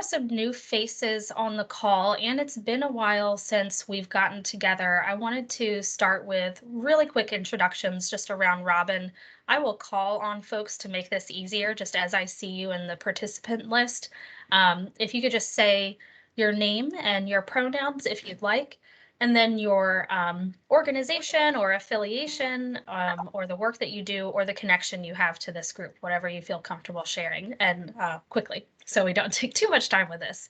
have some new faces on the call, and it's been a while since we've gotten together. I wanted to start with really quick introductions just around Robin. I will call on folks to make this easier just as I see you in the participant list. If you could just say your name and your pronouns if you'd like, and then your organization or affiliation or the work that you do or the connection you have to this group, whatever you feel comfortable sharing, and quickly, so we don't take too much time with this.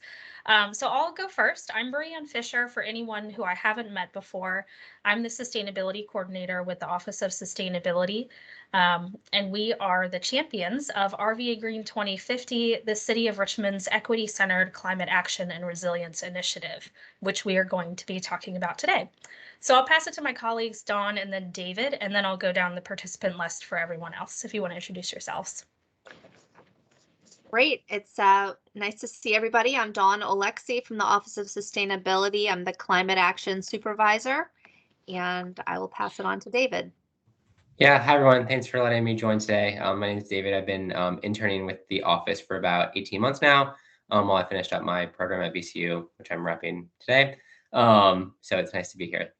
So I'll go first. I'm Brianne Fisher. For anyone who I haven't met before, I'm the Sustainability Coordinator with the Office of Sustainability. And we are the champions of RVAgreen 2050, the City of Richmond's equity-centered climate action and resilience initiative, which we are going to be talking about today. So I'll pass it to my colleagues, Dawn and then David, and then I'll go down the participant list for everyone else if you want to introduce yourselves. Great. It's nice to see everybody. I'm Dawn Alexi from the Office of Sustainability. I'm the Climate Action Supervisor, and I will pass it on to David. Yeah, hi everyone. Thanks for letting me join today. My name is David. I've been interning with the office for about 18 months now, while I finished up my program at VCU, which I'm repping today. So it's nice to be here.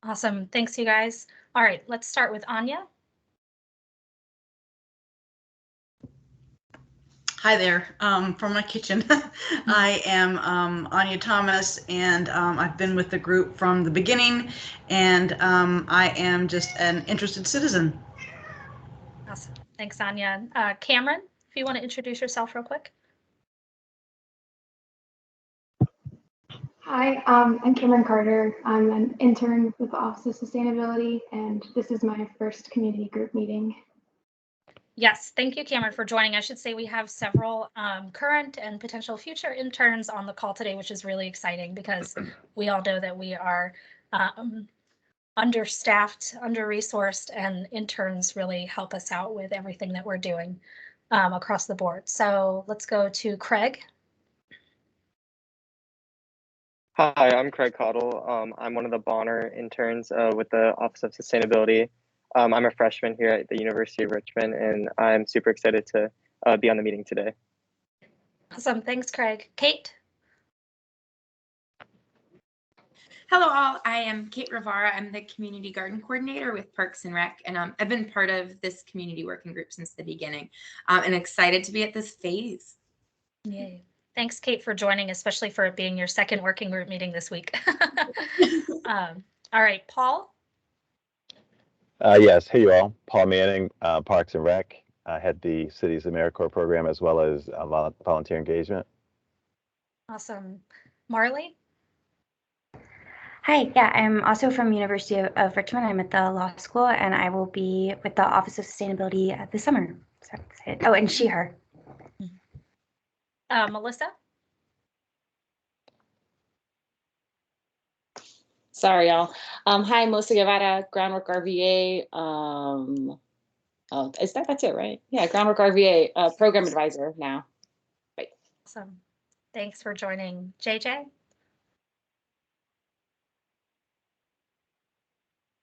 Awesome. Thanks, you guys. All right, let's start with Anya. Hi there, from my kitchen. I am Anya Thomas, and I've been with the group from the beginning, and I am just an interested citizen. Awesome. Thanks, Anya. Cameron, if you want to introduce yourself real quick. Hi, I'm Cameron Carter. I'm an intern with the Office of Sustainability, and this is my first community group meeting. Yes, thank you, Cameron, for joining. I should say we have several current and potential future interns on the call today, which is really exciting because we all know that we are understaffed, under-resourced, and interns really help us out with everything that we're doing across the board. So let's go to Craig. Hi, I'm Craig Cottle. I'm one of the Bonner interns with the Office of Sustainability. I'm a freshman here at the University of Richmond, and I'm super excited to be on the meeting today. Awesome. Thanks, Craig. Kate? Hello all, I am Kate Rivara. I'm the Community Garden Coordinator with Parks and Rec, and I've been part of this community working group since the beginning, and excited to be at this phase. Yay. Thanks, Kate, for joining, especially for it being your second working group meeting this week. All right, Paul? Yes, hey you all. Paul Manning, Parks and Rec. I had the Cities AmeriCorps program as well as volunteer engagement. Awesome. Marley? Hi, yeah, I'm also from University of Richmond. I'm at the law school, and I will be with the Office of Sustainability this summer. So excited. Oh, and she, her. Melissa? Sorry, y'all. Hi, Melissa Guevara, Groundwork RVA. Oh, that's it, right? Yeah, Groundwork RVA, program advisor now. Right. Awesome. Thanks for joining. JJ?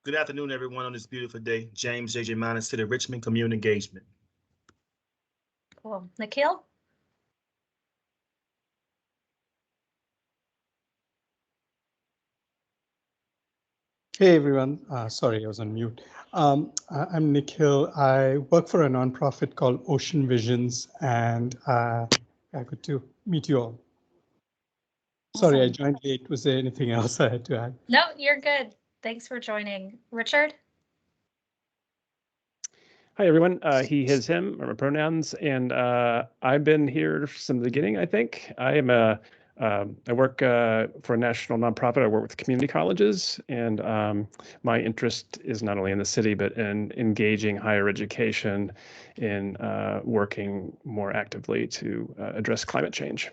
Good afternoon, everyone, on this beautiful day. James JJ Minus to the Richmond Community Engagement. Cool. Nikhil? Hey everyone, sorry, I was on mute. I'm Nikhil. I work for a nonprofit called Ocean Visions, and good to meet you all. Sorry, I joined late. Was there anything else I had to add? No, you're good. Thanks for joining. Richard? Hi everyone, he, his, him are my pronouns, and I've been here from the beginning, I think. I work for a national nonprofit. I work with community colleges, and my interest is not only in the city, but in engaging higher education in working more actively to address climate change.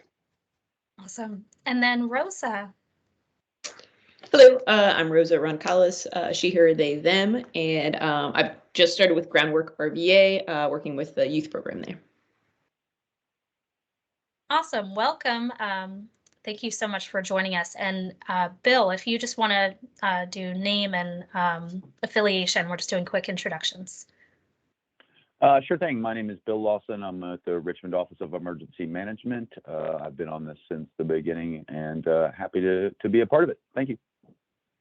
Awesome. And then Rosa. Hello, I'm Rosa Roncalis, she, her, they, them, and I've just started with Groundwork RVA, working with the youth program there. Awesome. Welcome. Thank you so much for joining us. And Bill, if you just want to do name and affiliation, we're just doing quick introductions. Sure thing. My name is Bill Lawson. I'm at the Richmond Office of Emergency Management. I've been on this since the beginning and happy to be a part of it. Thank you.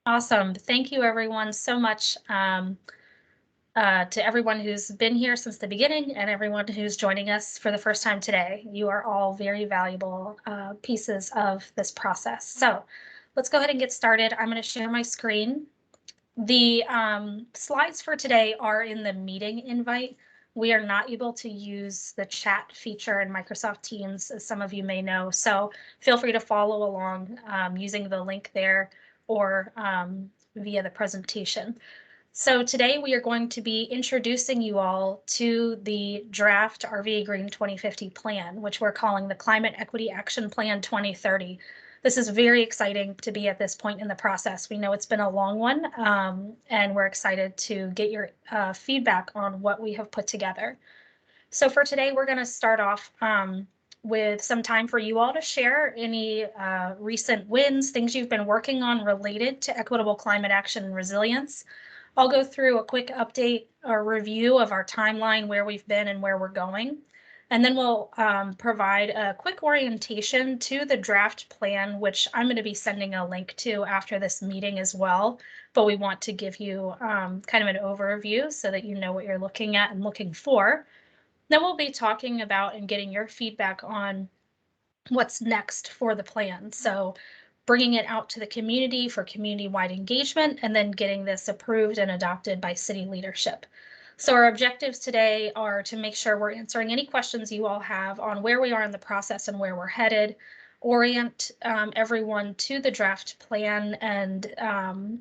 Awesome. Thank you, everyone, so much. To everyone who's been here since the beginning and everyone who's joining us for the first time today. You are all very valuable pieces of this process. So let's go ahead and get started. I'm going to share my screen. The slides for today are in the meeting invite. We are not able to use the chat feature in Microsoft Teams, as some of you may know. So feel free to follow along using the link there or via the presentation. So today we are going to be introducing you all to the draft RVAgreen 2050 plan, which we're calling the Climate Equity Action Plan 2030. This is very exciting to be at this point in the process. We know it's been a long one, and we're excited to get your feedback on what we have put together. So for today, we're going to start off with some time for you all to share any recent wins, things you've been working on related to equitable climate action and resilience. I'll go through a quick update or review of our timeline, where we've been and where we're going. And then we'll provide a quick orientation to the draft plan, which I'm going to be sending a link to after this meeting as well. But we want to give you kind of an overview so that you know what you're looking at and looking for. Then we'll be talking about and getting your feedback on what's next for the plan. So bringing it out to the community for community-wide engagement, and then getting this approved and adopted by city leadership. So our objectives today are to make sure we're answering any questions you all have on where we are in the process and where we're headed, orient everyone to the draft plan, and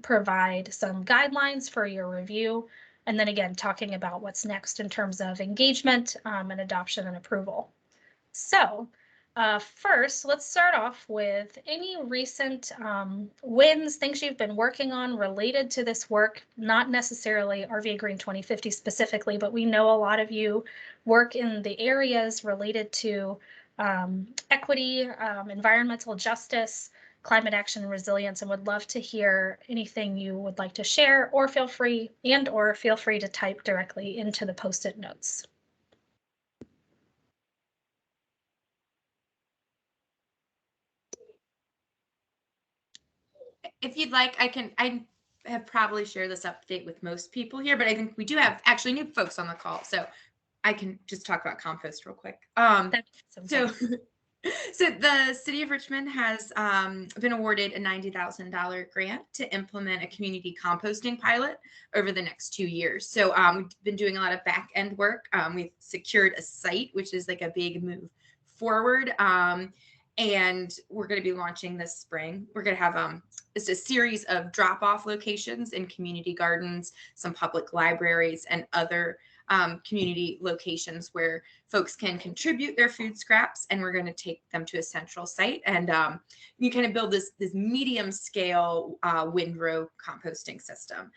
provide some guidelines for your review. And then again, talking about what's next in terms of engagement and adoption and approval. So first, let's start off with any recent wins, things you've been working on related to this work, not necessarily RVAgreen 2050 specifically, but we know a lot of you work in the areas related to equity, environmental justice, climate action and resilience, and would love to hear anything you would like to share, or feel free to type directly into the post-it notes. If you'd like, I have probably shared this update with most people here, but I think we do have actually new folks on the call. So I can just talk about compost real quick. So the city of Richmond has been awarded a $90,000 grant to implement a community composting pilot over the next 2 years. So we've been doing a lot of back end work. We've secured a site, which is like a big move forward. And we're going to be launching this spring. We're going to have it's a series of drop-off locations in community gardens, some public libraries, and other community locations where folks can contribute their food scraps, and we're going to take them to a central site, and you kind of build this medium scale windrow composting system.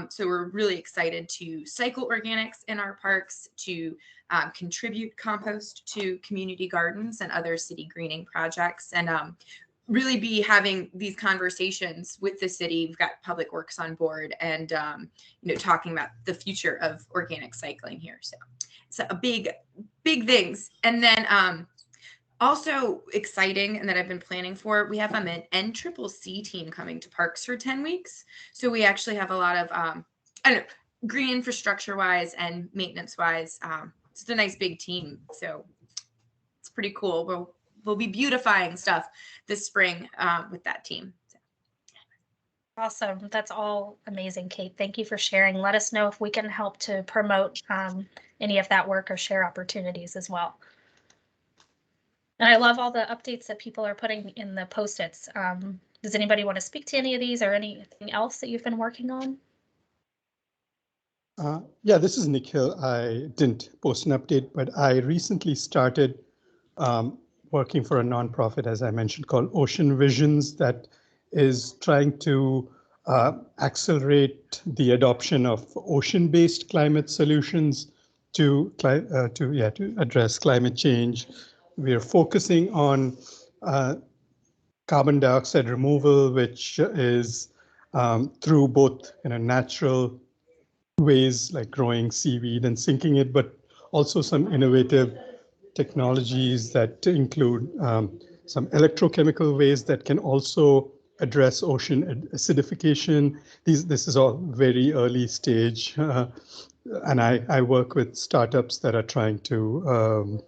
So we're really excited to cycle organics in our parks, to contribute compost to community gardens and other city greening projects, and really be having these conversations with the city. We've got Public Works on board, and talking about the future of organic cycling here. So a big things. And then also exciting, and that I've been planning for, we have an NCCC team coming to parks for 10 weeks. So we actually have a lot of green infrastructure wise and maintenance wise. It's a nice big team. So it's pretty cool. We'll be beautifying stuff this spring with that team. So. Awesome. That's all amazing, Kate. Thank you for sharing. Let us know if we can help to promote any of that work or share opportunities as well. And I love all the updates that people are putting in the post-its. Does anybody want to speak to any of these or anything else that you've been working on? Yeah, this is Nikhil. I didn't post an update, but I recently started working for a nonprofit, as I mentioned, called Ocean Visions, that is trying to accelerate the adoption of ocean-based climate solutions to address climate change. We are focusing on carbon dioxide removal, which is through both natural ways like growing seaweed and sinking it, but also some innovative technologies that include some electrochemical ways that can also address ocean acidification. This is all very early stage, and I work with startups that are trying to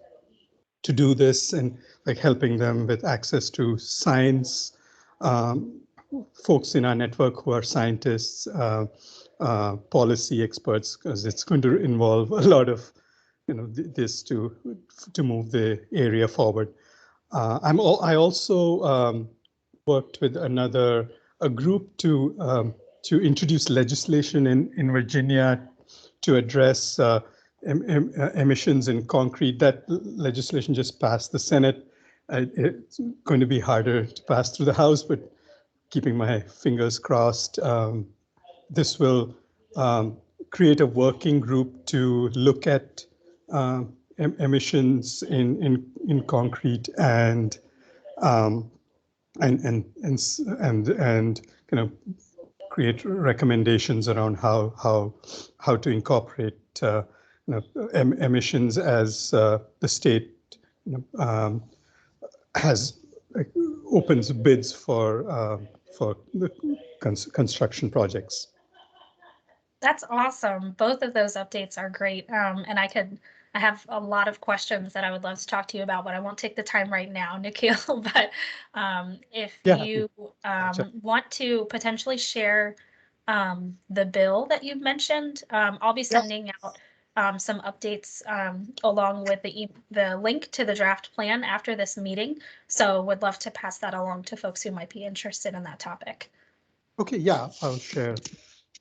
do this and like helping them with access to science. Folks in our network who are scientists, policy experts, because it's going to involve a lot of this to move the area forward. I also worked with a group to introduce legislation in Virginia to address emissions in concrete. That legislation just passed the Senate. It's going to be harder to pass through the House, but keeping my fingers crossed. This will create a working group to look at emissions in concrete and create recommendations around how to incorporate emissions as the state has opens bids for the construction projects. That's awesome. Both of those updates are great. And I have a lot of questions that I would love to talk to you about, but I won't take the time right now, Nikhil. But if you want to potentially share the bill that you've mentioned, I'll be sending out some updates along with the link to the draft plan after this meeting. So would love to pass that along to folks who might be interested in that topic. Okay, yeah, I'll share.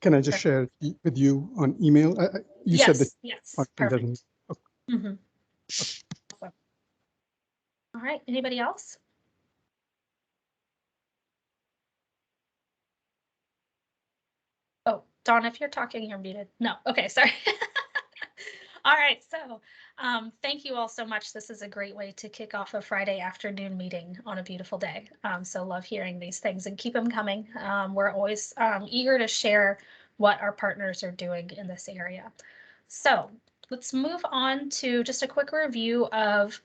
Can I just share with you on email? You said that. Yes, perfect. Okay. Mm-hmm. Awesome. All right, anybody else? Oh, Dawn, if you're talking, you're muted. No, okay, sorry. All right, so thank you all so much. This is a great way to kick off a Friday afternoon meeting on a beautiful day. So love hearing these things and keep them coming. We're always eager to share what our partners are doing in this area. So let's move on to just a quick review of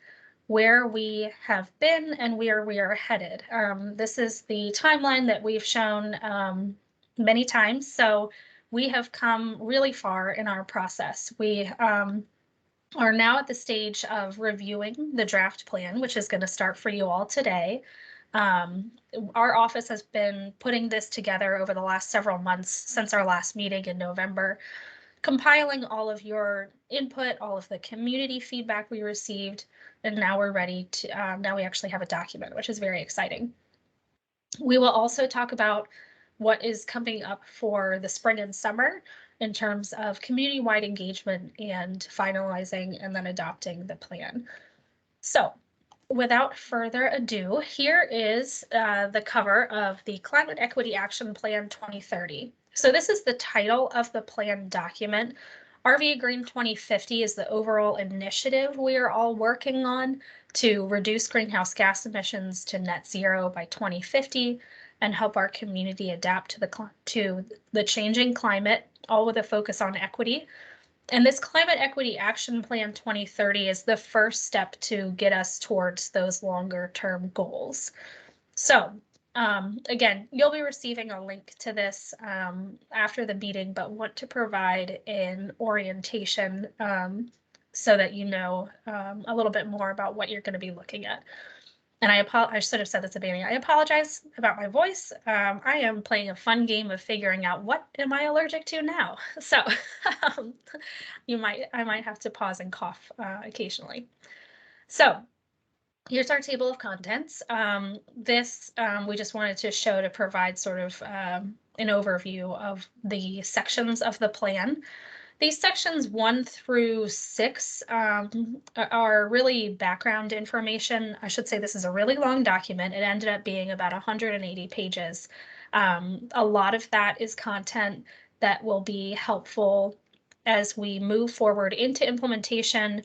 where we have been and where we are headed. This is the timeline that we've shown many times. So we have come really far in our process. We are now at the stage of reviewing the draft plan, which is going to start for you all today. Our office has been putting this together over the last several months since our last meeting in November, compiling all of your input, all of the community feedback we received, and now we're ready to, now we actually have a document, which is very exciting. We will also talk about what is coming up for the spring and summer in terms of community-wide engagement and finalizing and then adopting the plan. So without further ado, here is the cover of the Climate Equity Action Plan 2030. So this is the title of the plan document. RVAgreen 2050 is the overall initiative we are all working on to reduce greenhouse gas emissions to net zero by 2050 and help our community adapt to the changing climate, all with a focus on equity. And this Climate Equity Action Plan 2030 is the first step to get us towards those longer term goals. So again, you'll be receiving a link to this after the meeting, but want to provide an orientation so that you know a little bit more about what you're going to be looking at. And I should have said this at the beginning. I apologize about my voice. I am playing a fun game of figuring out what am I allergic to now. So I might have to pause and cough occasionally. So here's our table of contents. This we just wanted to show to provide sort of an overview of the sections of the plan. These sections 1 through 6 are really background information. I should say this is a really long document. It ended up being about 180 pages. A lot of that is content that will be helpful as we move forward into implementation.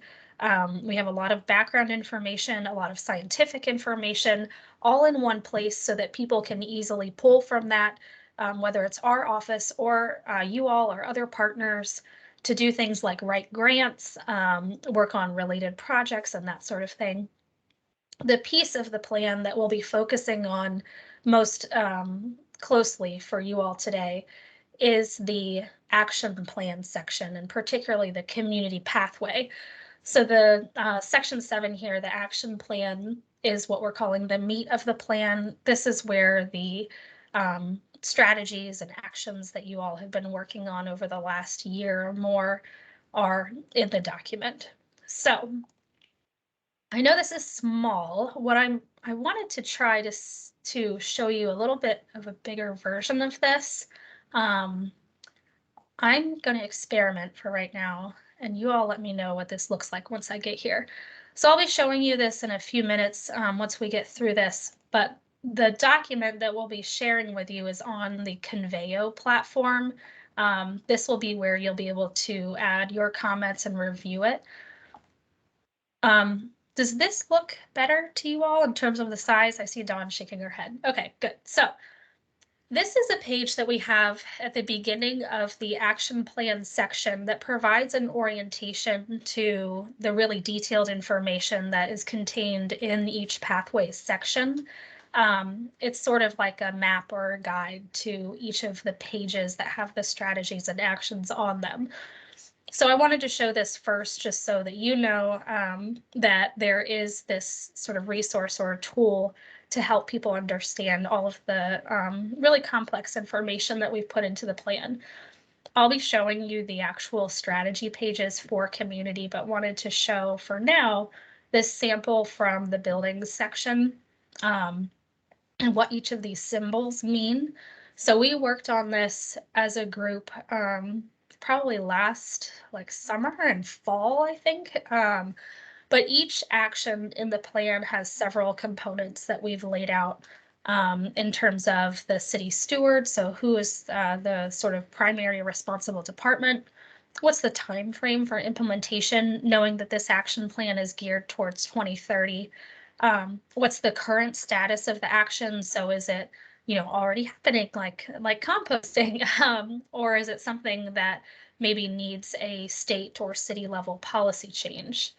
We have a lot of background information, a lot of scientific information, all in one place so that people can easily pull from that whether it's our office or you all or other partners, to do things like write grants, work on related projects and that sort of thing. The piece of the plan that we'll be focusing on most closely for you all today is the action plan section, and particularly the community pathway. So the section 7 here, the action plan, is what we're calling the meat of the plan. This is where the strategies and actions that you all have been working on over the last year or more are in the document. So I know this is small. I wanted to try to show you a little bit of a bigger version of this. I'm going to experiment for right now, and you all let me know what this looks like once I get here. So I'll be showing you this in a few minutes once we get through this, but the document that we'll be sharing with you is on the Conveyo platform. This will be where you'll be able to add your comments and review it. Does this look better to you all in terms of the size? I see Dawn shaking her head. Okay, good. So this is a page that we have at the beginning of the action plan section that provides an orientation to the really detailed information that is contained in each pathway section. It's sort of like a map or a guide to each of the pages that have the strategies and actions on them. So I wanted to show this first just so that you know that there is this sort of resource or tool to help people understand all of the really complex information that we've put into the plan. I'll be showing you the actual strategy pages for community, but wanted to show for now this sample from the buildings section and what each of these symbols mean. So we worked on this as a group probably last summer and fall, I think. But each action in the plan has several components that we've laid out in terms of the city steward. So who is the sort of primary responsible department? What's the time frame for implementation, knowing that this action plan is geared towards 2030? What's the current status of the action? So is it already happening like composting, or is it something that maybe needs a state or city level policy change?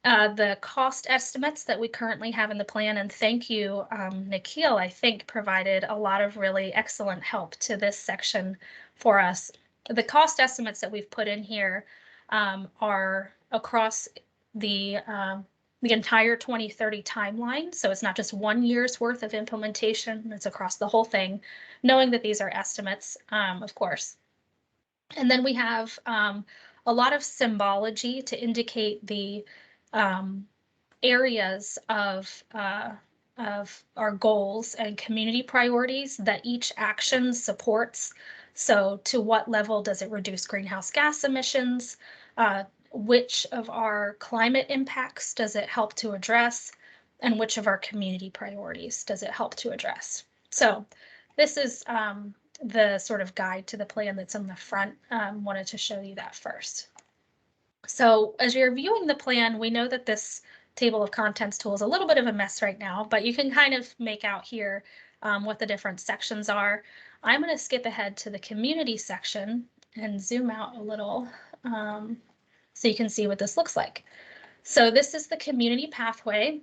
The cost estimates that we currently have in the plan, and thank you, Nikhil, I think provided a lot of really excellent help to this section for us. The cost estimates that we've put in here are across the entire 2030 timeline. So it's not just 1 year's worth of implementation, it's across the whole thing, knowing that these are estimates, of course. And then we have a lot of symbology to indicate the areas of our goals and community priorities that each action supports. So to what level does it reduce greenhouse gas emissions? Which of our climate impacts does it help to address? And which of our community priorities does it help to address? So this is the sort of guide to the plan that's in the front. Wanted to show you that first. So as you're viewing the plan, we know that this table of contents tool is a little bit of a mess right now, but you can kind of make out here what the different sections are. I'm going to skip ahead to the community section and zoom out a little so you can see what this looks like. So this is the community pathway.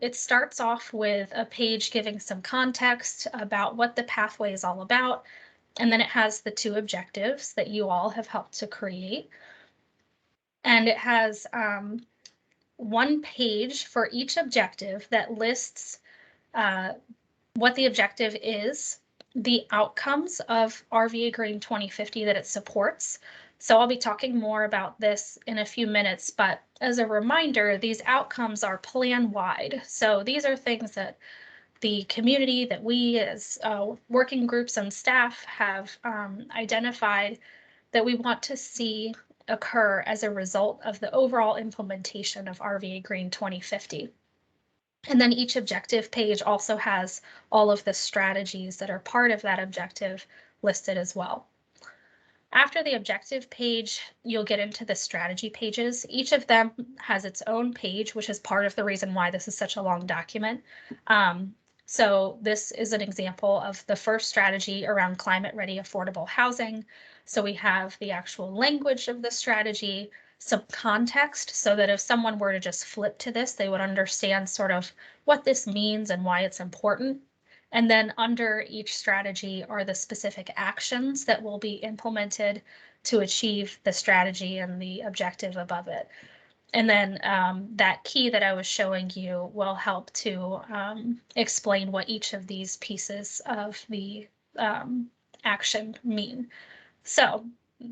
It starts off with a page giving some context about what the pathway is all about, and then it has the 2 objectives that you all have helped to create. And it has 1 page for each objective that lists what the objective is, the outcomes of RVAgreen 2050 that it supports. So I'll be talking more about this in a few minutes, but as a reminder, these outcomes are plan-wide. So these are things that the community, that we as working groups and staff have identified that we want to see occur as a result of the overall implementation of RVAgreen 2050. And then each objective page also has all of the strategies that are part of that objective listed as well. After the objective page, you'll get into the strategy pages. Each of them has its own page, which is part of the reason why this is such a long document. So this is an example of the first strategy around climate-ready affordable housing. So we have the actual language of the strategy, some context, so that if someone were to just flip to this, they would understand sort of what this means and why it's important. And then under each strategy are the specific actions that will be implemented to achieve the strategy and the objective above it. And then that key that I was showing you will help to explain what each of these pieces of the action mean. So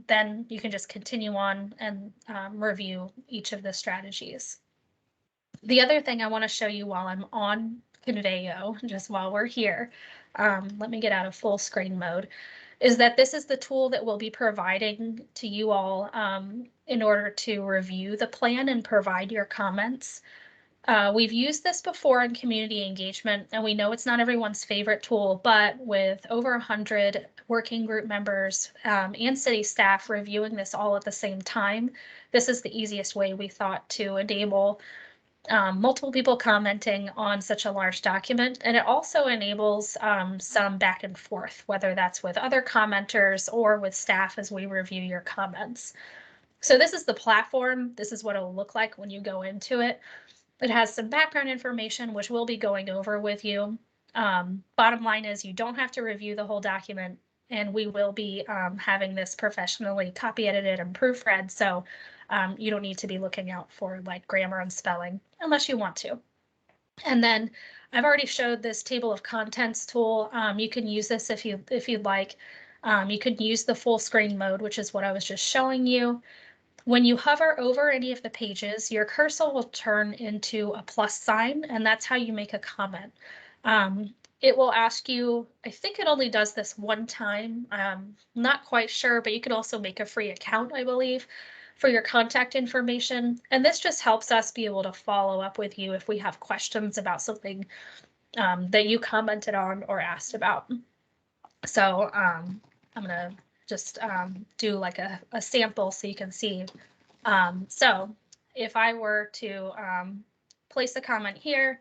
then you can just continue on and review each of the strategies. The other thing I want to show you while I'm on Conveyo, just while we're here, let me get out of full screen mode, is that this is the tool that we'll be providing to you all in order to review the plan and provide your comments. We've used this before in community engagement, and we know it's not everyone's favorite tool, but with over 100 working group members and city staff reviewing this all at the same time, this is the easiest way we thought to enable multiple people commenting on such a large document. And it also enables some back and forth, whether that's with other commenters or with staff as we review your comments. So this is the platform. This is what it'll look like when you go into it. It has some background information, which we'll be going over with you. Bottom line is you don't have to review the whole document, and we will be having this professionally copy edited and proofread. So you don't need to be looking out for like grammar and spelling unless you want to. And then I've already showed this table of contents tool. You can use this if you'd like. You could use the full screen mode, which is what I was just showing you. When you hover over any of the pages, your cursor will turn into a plus sign, and that's how you make a comment. It will ask you, I think it only does this one time, not quite sure, but you can also make a free account, I believe, for your contact information. And this just helps us be able to follow up with you if we have questions about something that you commented on or asked about. So I'm gonna just do like a sample so you can see. So if I were to place a comment here,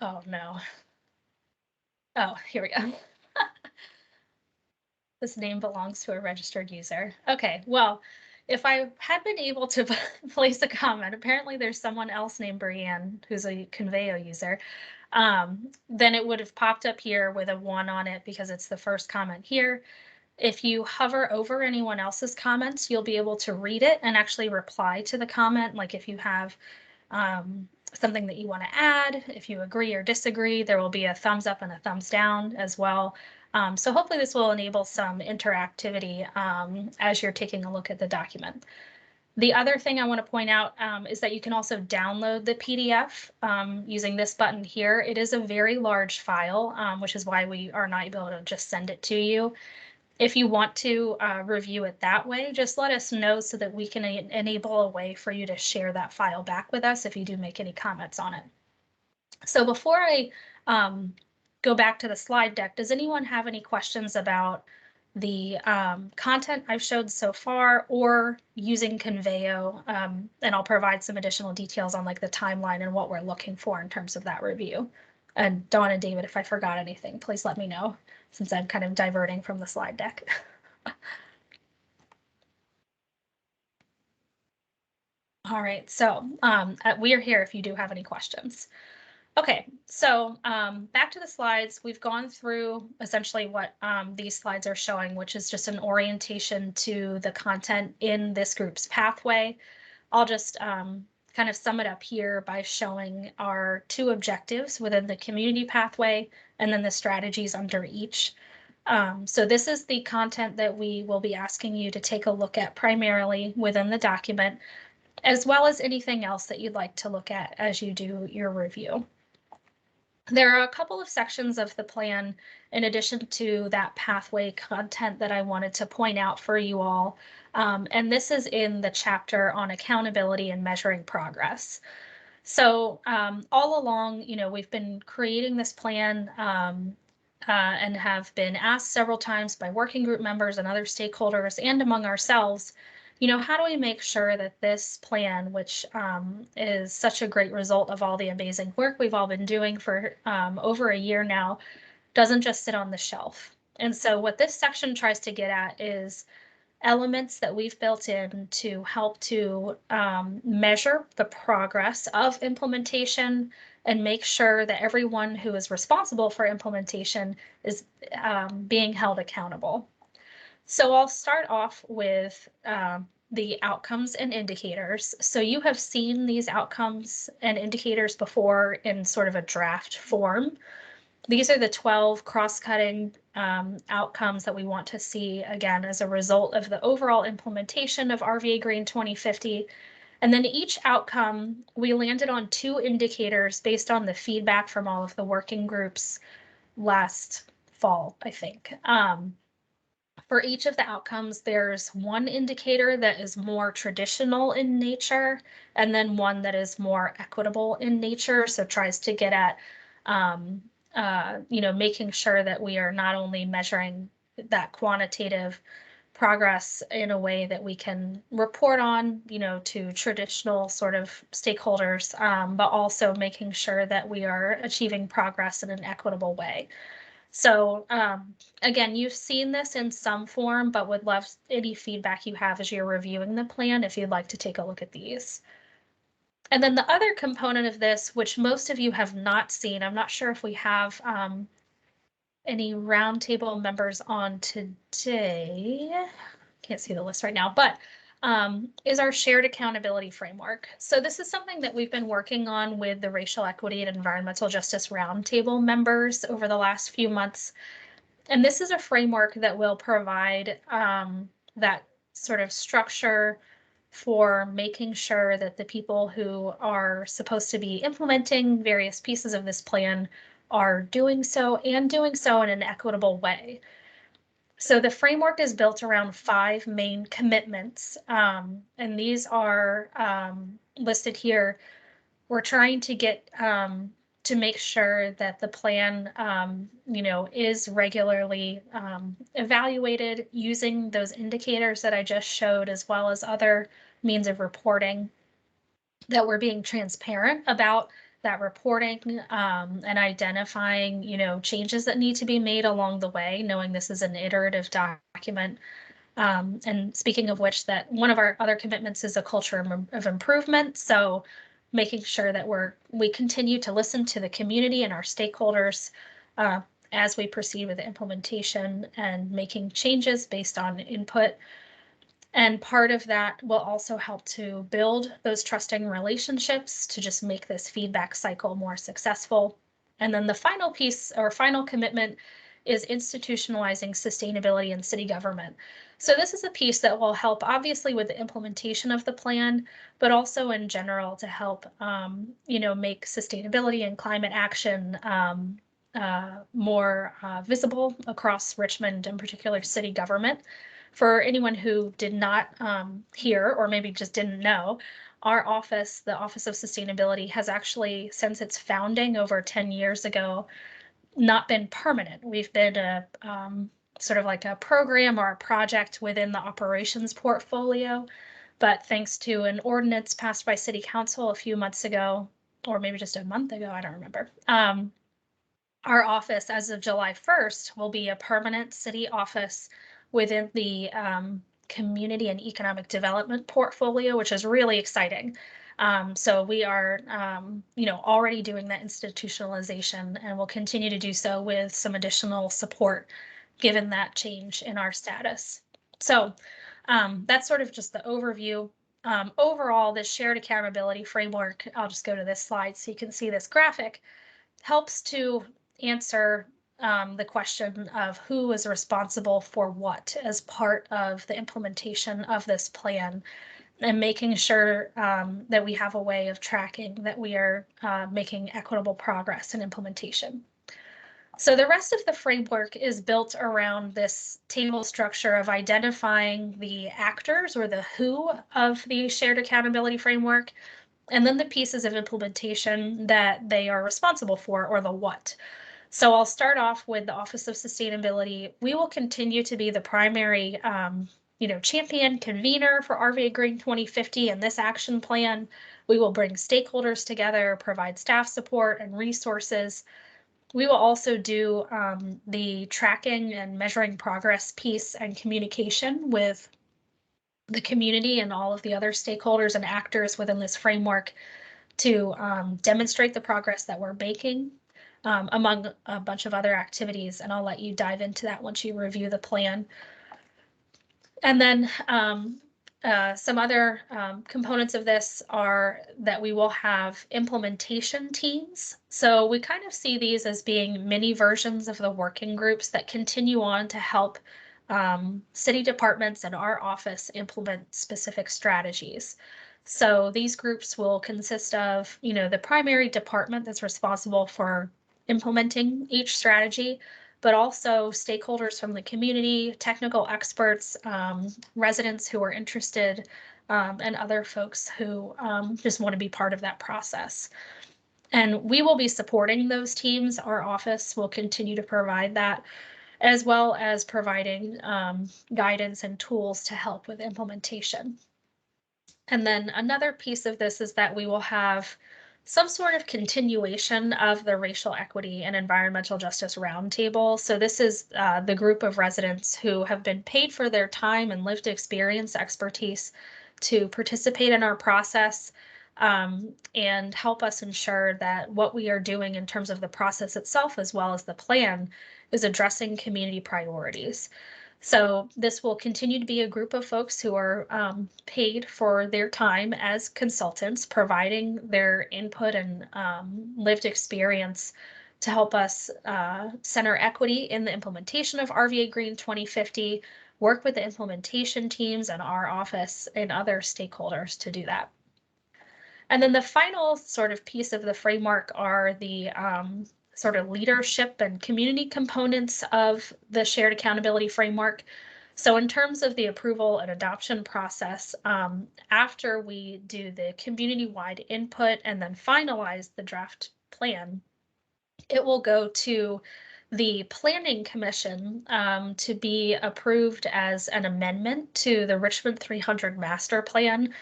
oh no. Oh, here we go. This name belongs to a registered user. Okay, well, if I had been able to place a comment, apparently there's someone else named Brienne who's a Conveyo user, then it would have popped up here with a 1 on it because it's the first comment here. If you hover over anyone else's comments, you'll be able to read it and actually reply to the comment. Like if you have something that you want to add, if you agree or disagree, there will be a thumbs up and a thumbs down as well. So hopefully this will enable some interactivity as you're taking a look at the document. The other thing I want to point out is that you can also download the PDF using this button here. It is a very large file, which is why we are not able to just send it to you. If you want to review it that way, just let us know so that we can enable a way for you to share that file back with us if you do make any comments on it. So before I go back to the slide deck, does anyone have any questions about the content I've showed so far or using Conveyo? And I'll provide some additional details on like the timeline and what we're looking for in terms of that review. And Dawn and David, if I forgot anything, please let me know, since I'm kind of diverting from the slide deck. All right, so we are here if you do have any questions. Okay, so back to the slides. We've gone through essentially what these slides are showing, which is just an orientation to the content in this group's pathway. I'll just kind of sum it up here by showing our 2 objectives within the community pathway and then the strategies under each. So this is the content that we will be asking you to take a look at primarily within the document, as well as anything else that you'd like to look at as you do your review. There are a couple of sections of the plan in addition to that pathway content that I wanted to point out for you all. And this is in the chapter on accountability and measuring progress. So all along, you know, we've been creating this plan and have been asked several times by working group members and other stakeholders and among ourselves how do we make sure that this plan, which is such a great result of all the amazing work we've all been doing for over a year now, doesn't just sit on the shelf? And so what this section tries to get at is elements that we've built in to help to measure the progress of implementation and make sure that everyone who is responsible for implementation is being held accountable. So I'll start off with the outcomes and indicators. So you have seen these outcomes and indicators before in sort of a draft form. These are the 12 cross-cutting outcomes that we want to see, again, as a result of the overall implementation of RVAgreen 2050. And then each outcome, we landed on 2 indicators based on the feedback from all of the working groups last fall, I think. For each of the outcomes, there's one indicator that is more traditional in nature, and then one that is more equitable in nature. So tries to get at, making sure that we are not only measuring that quantitative progress in a way that we can report on, to traditional sort of stakeholders, but also making sure that we are achieving progress in an equitable way. So again, you've seen this in some form, but would love any feedback you have as you're reviewing the plan if you'd like to take a look at these. And then the other component of this, which most of you have not seen, I'm not sure if we have any roundtable members on today. Can't see the list right now, but is our shared accountability framework. So this is something that we've been working on with the Racial Equity and Environmental Justice Roundtable members over the last few months. And this is a framework that will provide that sort of structure for making sure that the people who are supposed to be implementing various pieces of this plan are doing so and doing so in an equitable way. So the framework is built around 5 main commitments, and these are listed here. We're trying to get to make sure that the plan, is regularly evaluated using those indicators that I just showed, as well as other means of reporting, that we're being transparent about that reporting and identifying, changes that need to be made along the way, knowing this is an iterative document. And speaking of which, that one of our other commitments is a culture of improvement. So making sure that we continue to listen to the community and our stakeholders as we proceed with the implementation and making changes based on input. And part of that will also help to build those trusting relationships to just make this feedback cycle more successful. And then the final piece or final commitment is institutionalizing sustainability in city government. So this is a piece that will help obviously with the implementation of the plan, but also in general to help, make sustainability and climate action more visible across Richmond, in particular city government. For anyone who did not hear or maybe just didn't know, our office, the Office of Sustainability, has actually, since its founding over 10 years ago, not been permanent. We've been a sort of like a program or a project within the operations portfolio. But thanks to an ordinance passed by City Council a few months ago, or maybe just a month ago, I don't remember, our office, as of July 1st, will be a permanent city office within the community and economic development portfolio, which is really exciting. So we are, already doing that institutionalization, and will continue to do so with some additional support, given that change in our status. So that's sort of just the overview. Overall, this shared accountability framework, I'll just go to this slide so you can see this graphic, helps to answer the question of who is responsible for what as part of the implementation of this plan, and making sure that we have a way of tracking that we are making equitable progress in implementation. So the rest of the framework is built around this table structure of identifying the actors, or the who, of the shared accountability framework, and then the pieces of implementation that they are responsible for, or the what. So I'll start off with the Office of Sustainability. We will continue to be the primary champion convener for RVAgreen 2050 and this action plan. We will bring stakeholders together, provide staff support and resources. We will also do the tracking and measuring progress piece and communication with the community and all of the other stakeholders and actors within this framework to demonstrate the progress that we're making among a bunch of other activities. And I'll let you dive into that once you review the plan. And then some other components of this are that we will have implementation teams. So we kind of see these as being mini versions of the working groups that continue on to help city departments and our office implement specific strategies. So these groups will consist of, the primary department that's responsible for implementing each strategy, but also stakeholders from the community, technical experts, residents who are interested, and other folks who just want to be part of that process. And we will be supporting those teams. Our office will continue to provide that, as well as providing guidance and tools to help with implementation. And then another piece of this is that we will have some sort of continuation of the Racial Equity and Environmental Justice Roundtable. So this is the group of residents who have been paid for their time and lived experience expertise to participate in our process and help us ensure that what we are doing in terms of the process itself, as well as the plan, is addressing community priorities. So this will continue to be a group of folks who are paid for their time as consultants, providing their input and lived experience to help us center equity in the implementation of RVAgreen 2050, work with the implementation teams and our office and other stakeholders to do that. And then the final sort of piece of the framework are the sort of leadership and community components of the shared accountability framework. So in terms of the approval and adoption process, after we do the community-wide input and then finalize the draft plan, it will go to the Planning Commission to be approved as an amendment to the Richmond 300 Master Plan,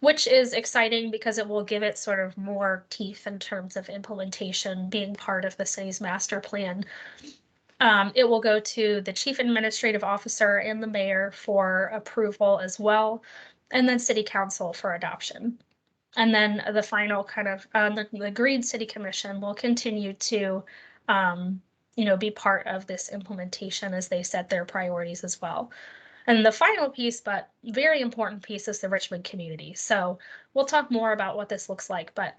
which is exciting because it will give it sort of more teeth in terms of implementation, being part of the city's master plan. It will go to the chief administrative officer and the mayor for approval as well, and then city council for adoption. And then the final kind of the Green City Commission will continue to be part of this implementation as they set their priorities as well. And the final piece, but very important piece, is the Richmond community. So we'll talk more about what this looks like, but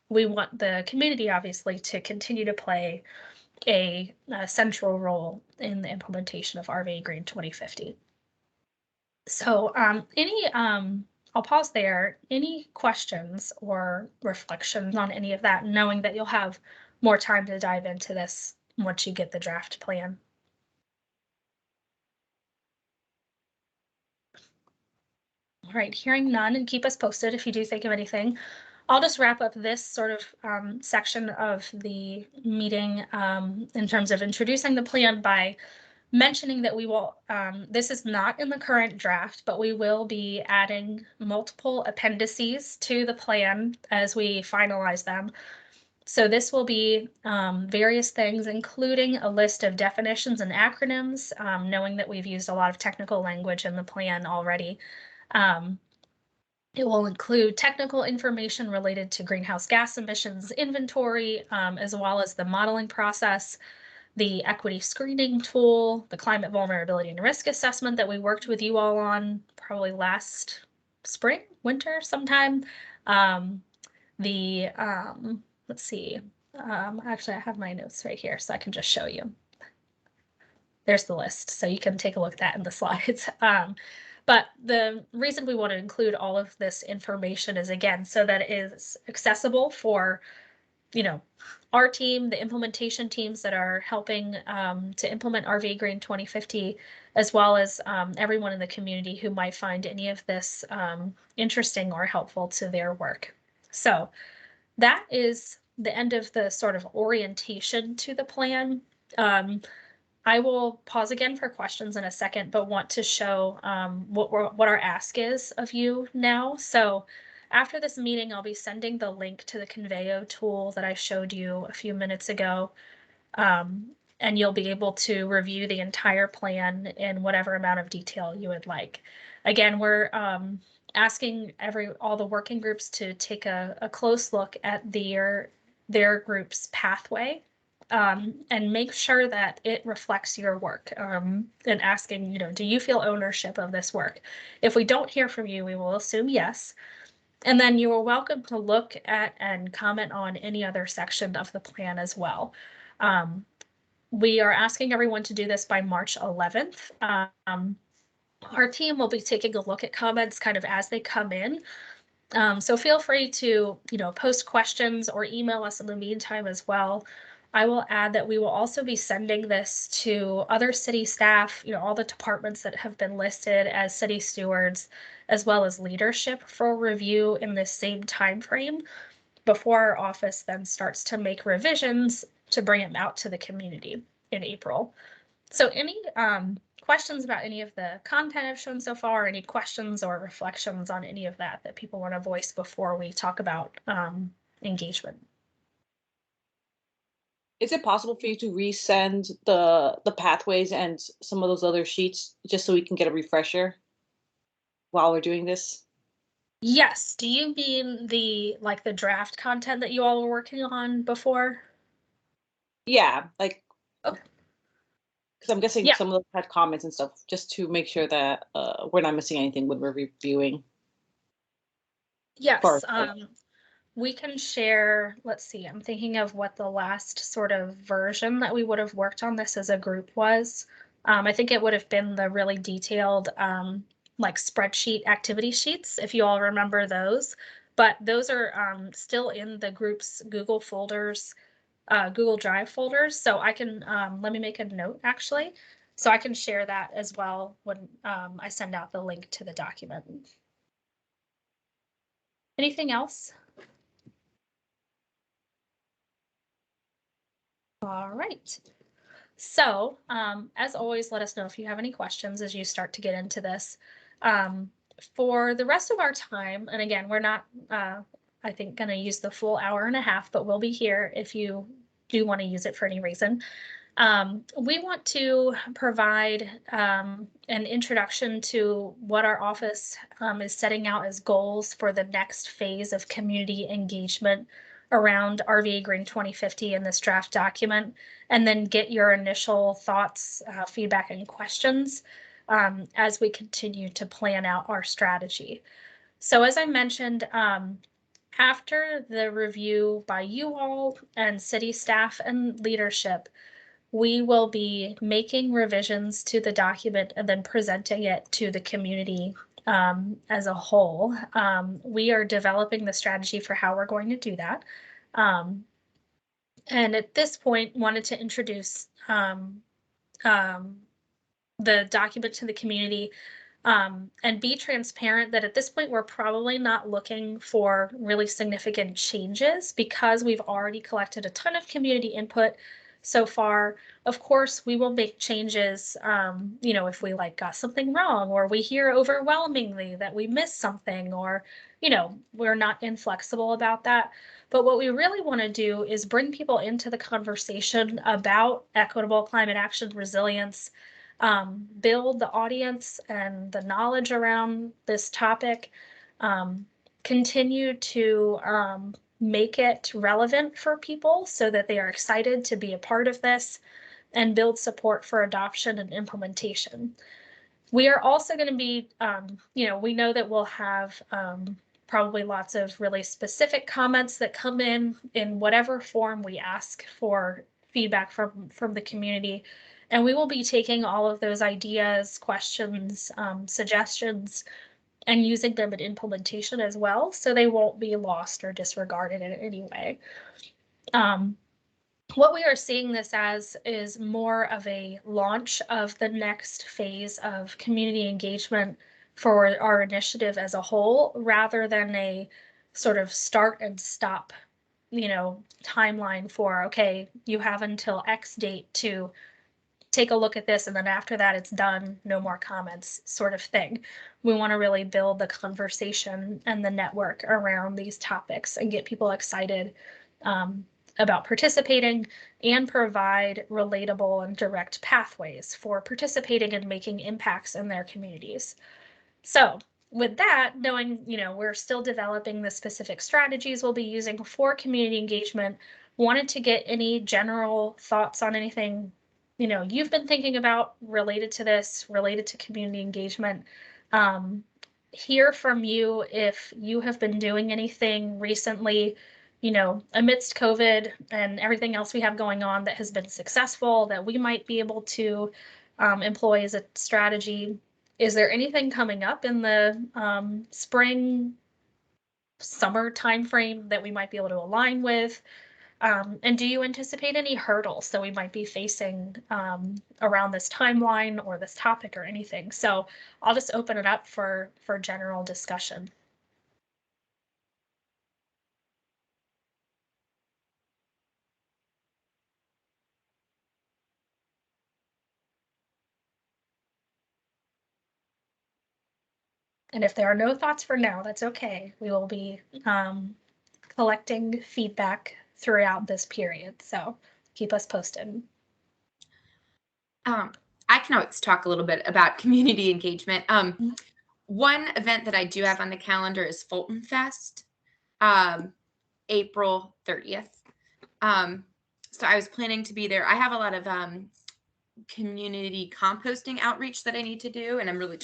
we want the community, obviously, to continue to play a central role in the implementation of RVAgreen 2050. So I'll pause there. Any questions or reflections on any of that, knowing that you'll have more time to dive into this once you get the draft plan? All right, hearing none, and keep us posted if you do think of anything. I'll just wrap up this sort of section of the meeting in terms of introducing the plan by mentioning that we will, this is not in the current draft, but we will be adding multiple appendices to the plan as we finalize them. So this will be various things, including a list of definitions and acronyms, knowing that we've used a lot of technical language in the plan already. It will include technical information related to greenhouse gas emissions inventory, as well as the modeling process, the equity screening tool, the climate vulnerability and risk assessment that we worked with you all on probably last spring, winter sometime. Let's see, actually I have my notes right here so I can just show you. There's the list, so you can take a look at that in the slides. But the reason we want to include all of this information is, again, so that it is accessible for, our team, the implementation teams that are helping to implement RVAgreen 2050, as well as everyone in the community who might find any of this interesting or helpful to their work. So that is the end of the sort of orientation to the plan. I will pause again for questions in a second, but want to show what our ask is of you now. So after this meeting, I'll be sending the link to the Conveyo tool that I showed you a few minutes ago. And you'll be able to review the entire plan in whatever amount of detail you would like. Again, we're asking all the working groups to take a close look at their group's pathway and make sure that it reflects your work, and asking, do you feel ownership of this work? If we don't hear from you, we will assume yes. And then you are welcome to look at and comment on any other section of the plan as well. We are asking everyone to do this by March 11th. Our team will be taking a look at comments kind of as they come in. So feel free to, post questions or email us in the meantime as well. I will add that we will also be sending this to other city staff, all the departments that have been listed as city stewards, as well as leadership for review in this same time frame before our office then starts to make revisions to bring it out to the community in April. So any questions about any of the content I've shown so far, any questions or reflections on any of that people want to voice before we talk about engagement? Is it possible for you to resend the pathways and some of those other sheets just so we can get a refresher while we're doing this? Yes. Do you mean the draft content that you all were working on before? Yeah, because I'm guessing Yeah. some of them had comments and stuff, just to make sure that we're not missing anything when we're reviewing. Yes. We can share, let's see, I'm thinking of what the last sort of version that we would have worked on this as a group was. I think it would have been the really detailed spreadsheet activity sheets, if you all remember those. But those are still in the group's Google folders, Google Drive folders. So I can, let me make a note actually. So I can share that as well when I send out the link to the document. Anything else? All right. So, as always, let us know if you have any questions as you start to get into this. For the rest of our time, and again, we're not, I think, going to use the full hour and a half, but we'll be here if you do want to use it for any reason. We want to provide an introduction to what our office is setting out as goals for the next phase of community engagement around RVAgreen 2050 in this draft document, and then get your initial thoughts, feedback, and questions as we continue to plan out our strategy. So as I mentioned, after the review by you all and city staff and leadership, we will be making revisions to the document and then presenting it to the community as a whole. We are developing the strategy for how we're going to do that. And at this point, wanted to introduce the document to the community and be transparent that at this point, we're probably not looking for really significant changes because we've already collected a ton of community input so far. Of course, we will make changes, if we got something wrong, or we hear overwhelmingly that we missed something, or, we're not inflexible about that. But what we really want to do is bring people into the conversation about equitable climate action resilience, build the audience and the knowledge around this topic, continue to make it relevant for people so that they are excited to be a part of this, and build support for adoption and implementation. We are also going to be, we know that we'll have probably lots of really specific comments that come in whatever form we ask for feedback from the community. And we will be taking all of those ideas, questions, suggestions, and using them in implementation as well, so they won't be lost or disregarded in any way. What we are seeing this as is more of a launch of the next phase of community engagement for our initiative as a whole, rather than a sort of start and stop, timeline for, okay, you have until X date to take a look at this and then after that it's done, no more comments sort of thing. We want to really build the conversation and the network around these topics and get people excited about participating and provide relatable and direct pathways for participating and making impacts in their communities. So with that, knowing, we're still developing the specific strategies we'll be using for community engagement, wanted to get any general thoughts on anything, you've been thinking about related to this, related to community engagement. Hear from you if you have been doing anything recently, amidst COVID and everything else we have going on that has been successful that we might be able to employ as a strategy. Is there anything coming up in the spring, summer timeframe that we might be able to align with? And do you anticipate any hurdles that we might be facing around this timeline or this topic or anything? So I'll just open it up for general discussion. And if there are no thoughts for now, that's okay. We will be collecting feedback throughout this period. So keep us posted. I can always talk a little bit about community engagement. One event that I do have on the calendar is Fulton Fest, April 30th. So I was planning to be there. I have a lot of community composting outreach that I need to do, and I'm really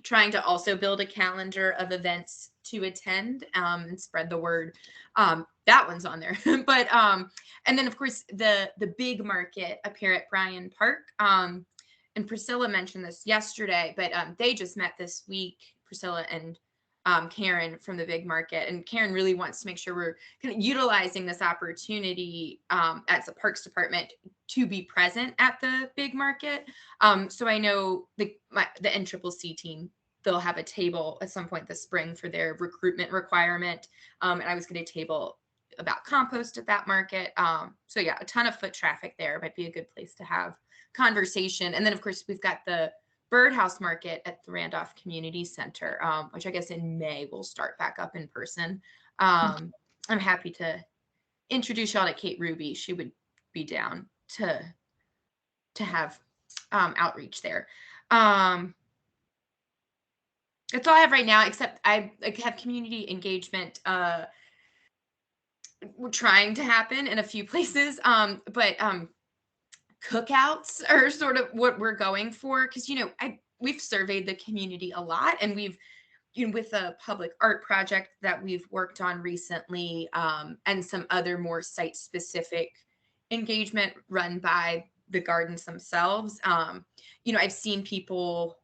trying to also build a calendar of events to attend and spread the word. That one's on there. But and then of course the big market up here at Bryan Park. And Priscilla mentioned this yesterday, but they just met this week, Priscilla and Karen from the big market. And Karen really wants to make sure we're kind of utilizing this opportunity as a parks department to be present at the big market. So I know the NCCC team, they'll have a table at some point this spring for their recruitment requirement. And I was going to table about compost at that market. So yeah, a ton of foot traffic there might be a good place to have conversation. And then of course we've got the Birdhouse Market at the Randolph Community Center, which I guess in May will start back up in person. I'm happy to introduce y'all to Kate Ruby. She would be down to have outreach there. That's all I have right now, except I have community engagement we're trying to happen in a few places, but cookouts are sort of what we're going for, because we've surveyed the community a lot, and we've with a public art project that we've worked on recently, and some other more site specific engagement run by the gardens themselves. I've seen people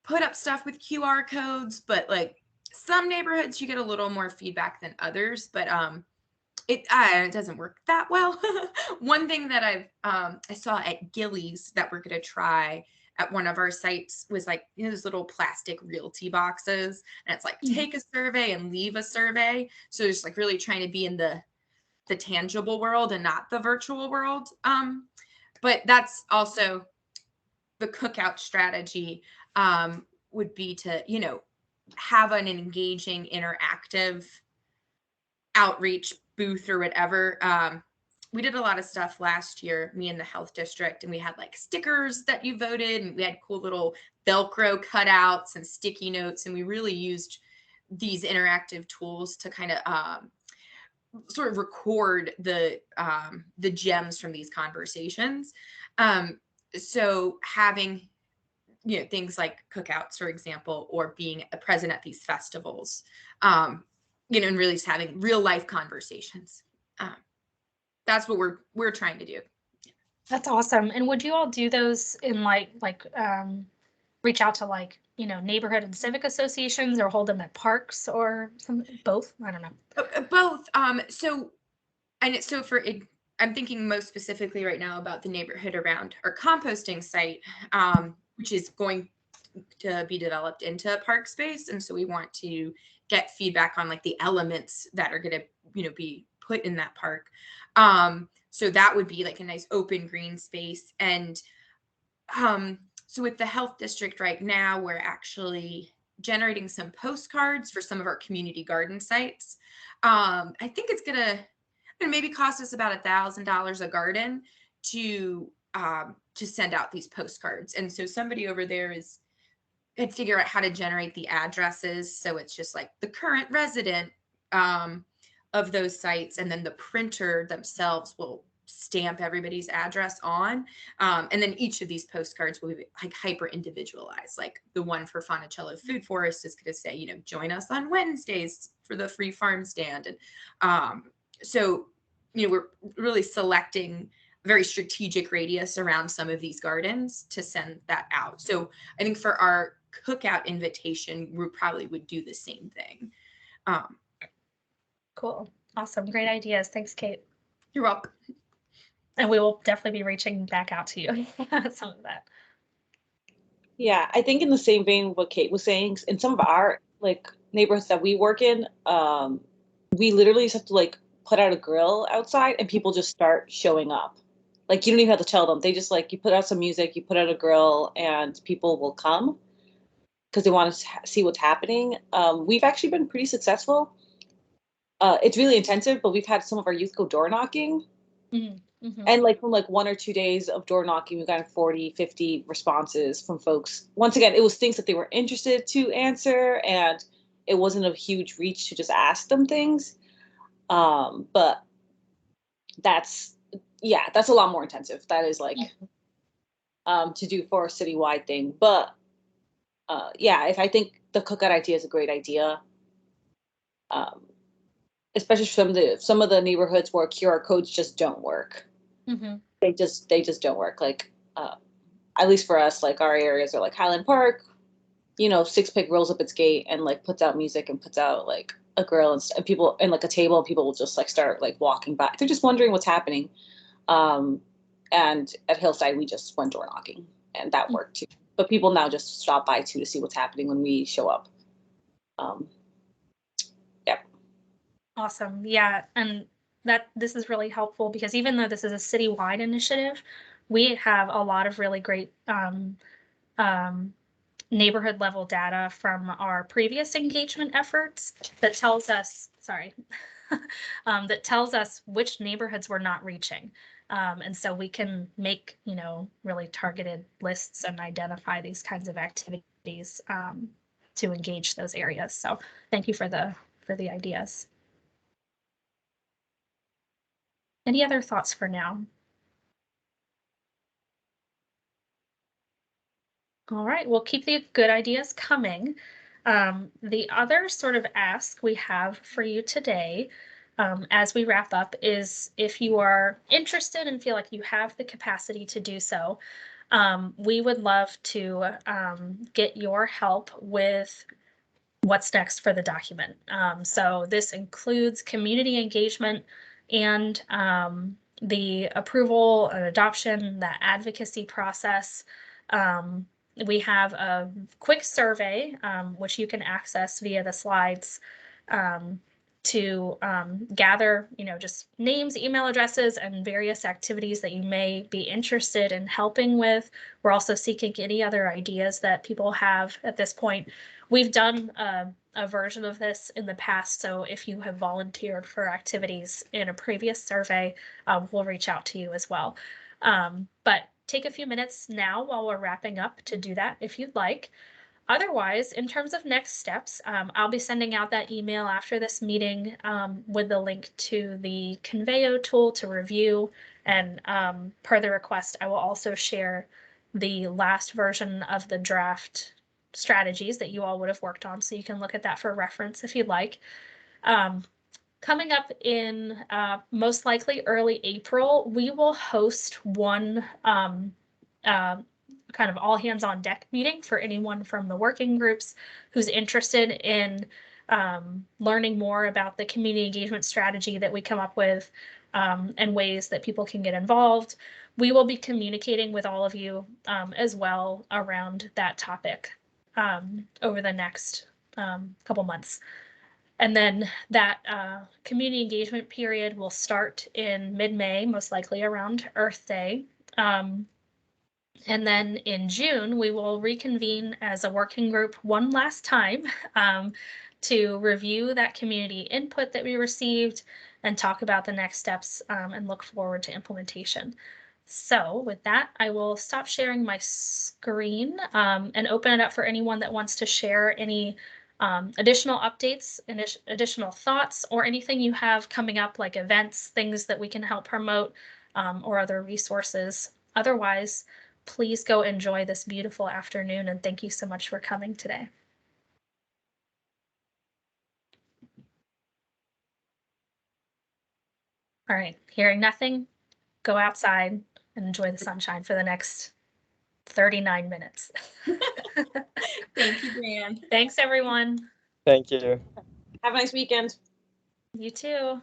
put up stuff with QR codes, but like some neighborhoods you get a little more feedback than others, but it doesn't work that well. One thing that I saw at Gillies that we're going to try at one of our sites was like, those little plastic realty boxes, and it's like take a survey and leave a survey. So just like really trying to be in the tangible world and not the virtual world. But that's also the cookout strategy would be to, have an engaging, interactive outreach booth or whatever. We did a lot of stuff last year, me and the health district, and we had like stickers that you voted, and we had cool little Velcro cutouts and sticky notes, and we really used these interactive tools to kind of sort of record the gems from these conversations. So having things like cookouts, for example, or being present at these festivals, and really just having real life conversations. That's what we're trying to do. That's awesome. And would you all do those in like reach out to neighborhood and civic associations, or hold them at parks, or something? Both? I don't know. Both. I'm thinking most specifically right now about the neighborhood around our composting site, which is going to be developed into park space. And so we want to get feedback on like the elements that are going to, be put in that park. So that would be like a nice open green space. And So with the health district right now, we're actually generating some postcards for some of our community garden sites. I think it's gonna maybe cost us about $1,000 a garden to send out these postcards. And so somebody over there could figure out how to generate the addresses. So it's just like the current resident of those sites, and then the printer themselves will stamp everybody's address on. And then each of these postcards will be like hyper individualized. Like the one for Fonticello Food Forest is going to say, join us on Wednesdays for the free farm stand. And so, we're really selecting a very strategic radius around some of these gardens to send that out. So I think for our cookout invitation, we probably would do the same thing. Cool. Awesome. Great ideas. Thanks, Kate. You're welcome. And we will definitely be reaching back out to you some of that. Yeah, I think in the same vein what Kate was saying, in some of our like neighborhoods that we work in, we literally just have to like put out a grill outside and people just start showing up. Like you don't even have to tell them. They just like, you put out some music, you put out a grill, and people will come because they want to see what's happening. We've actually been pretty successful. It's really intensive, but we've had some of our youth go door knocking. Mm-hmm. And like from like 1 or 2 days of door knocking, we've gotten 40, 50 responses from folks. Once again, it was things that they were interested to answer, and it wasn't a huge reach to just ask them things. But that's a lot more intensive. That is like to do for a citywide thing. But if I think the cookout idea is a great idea. Especially from some of the neighborhoods where QR codes just don't work. Mm-hmm. They just don't work. Like at least for us, like our areas are like Highland Park, Six Pig rolls up its gate and like puts out music and puts out like a grill and people and like a table, and people will just like start like walking by. They're just wondering what's happening. And at Hillside, we just went door knocking, and that worked too. But people now just stop by too to see what's happening when we show up. Awesome. Yeah. And this is really helpful because even though this is a citywide initiative, we have a lot of really great neighborhood level data from our previous engagement efforts that tells us, that tells us which neighborhoods we're not reaching. And so we can make, really targeted lists and identify these kinds of activities to engage those areas. So thank you for the ideas. Any other thoughts for now? All right, we'll keep the good ideas coming. The other sort of ask we have for you today, as we wrap up, is if you are interested and feel like you have the capacity to do so, we would love to get your help with what's next for the document. So this includes community engagement and the approval and adoption, the advocacy process. We have a quick survey, which you can access via the slides to gather, just names, email addresses, and various activities that you may be interested in helping with. We're also seeking any other ideas that people have at this point. We've done a version of this in the past, so if you have volunteered for activities in a previous survey, we'll reach out to you as well. But take a few minutes now while we're wrapping up to do that if you'd like. Otherwise, in terms of next steps, I'll be sending out that email after this meeting with the link to the Conveyo tool to review. And per the request, I will also share the last version of the draft strategies that you all would have worked on, so you can look at that for reference if you'd like. Coming up in most likely early April, we will host one kind of all hands on deck meeting for anyone from the working groups who's interested in learning more about the community engagement strategy that we come up with and ways that people can get involved. We will be communicating with all of you as well around that topic over the next couple months. And then that community engagement period will start in mid-May, most likely around Earth Day. And then in June, we will reconvene as a working group one last time to review that community input that we received and talk about the next steps and look forward to implementation. So with that, I will stop sharing my screen and open it up for anyone that wants to share any additional updates, additional thoughts, or anything you have coming up, like events, things that we can help promote, or other resources. Otherwise, please go enjoy this beautiful afternoon, and thank you so much for coming today. All right, hearing nothing, go outside and enjoy the sunshine for the next 39 minutes. Thank you, Dan. Thanks, everyone. Thank you. Have a nice weekend. You too.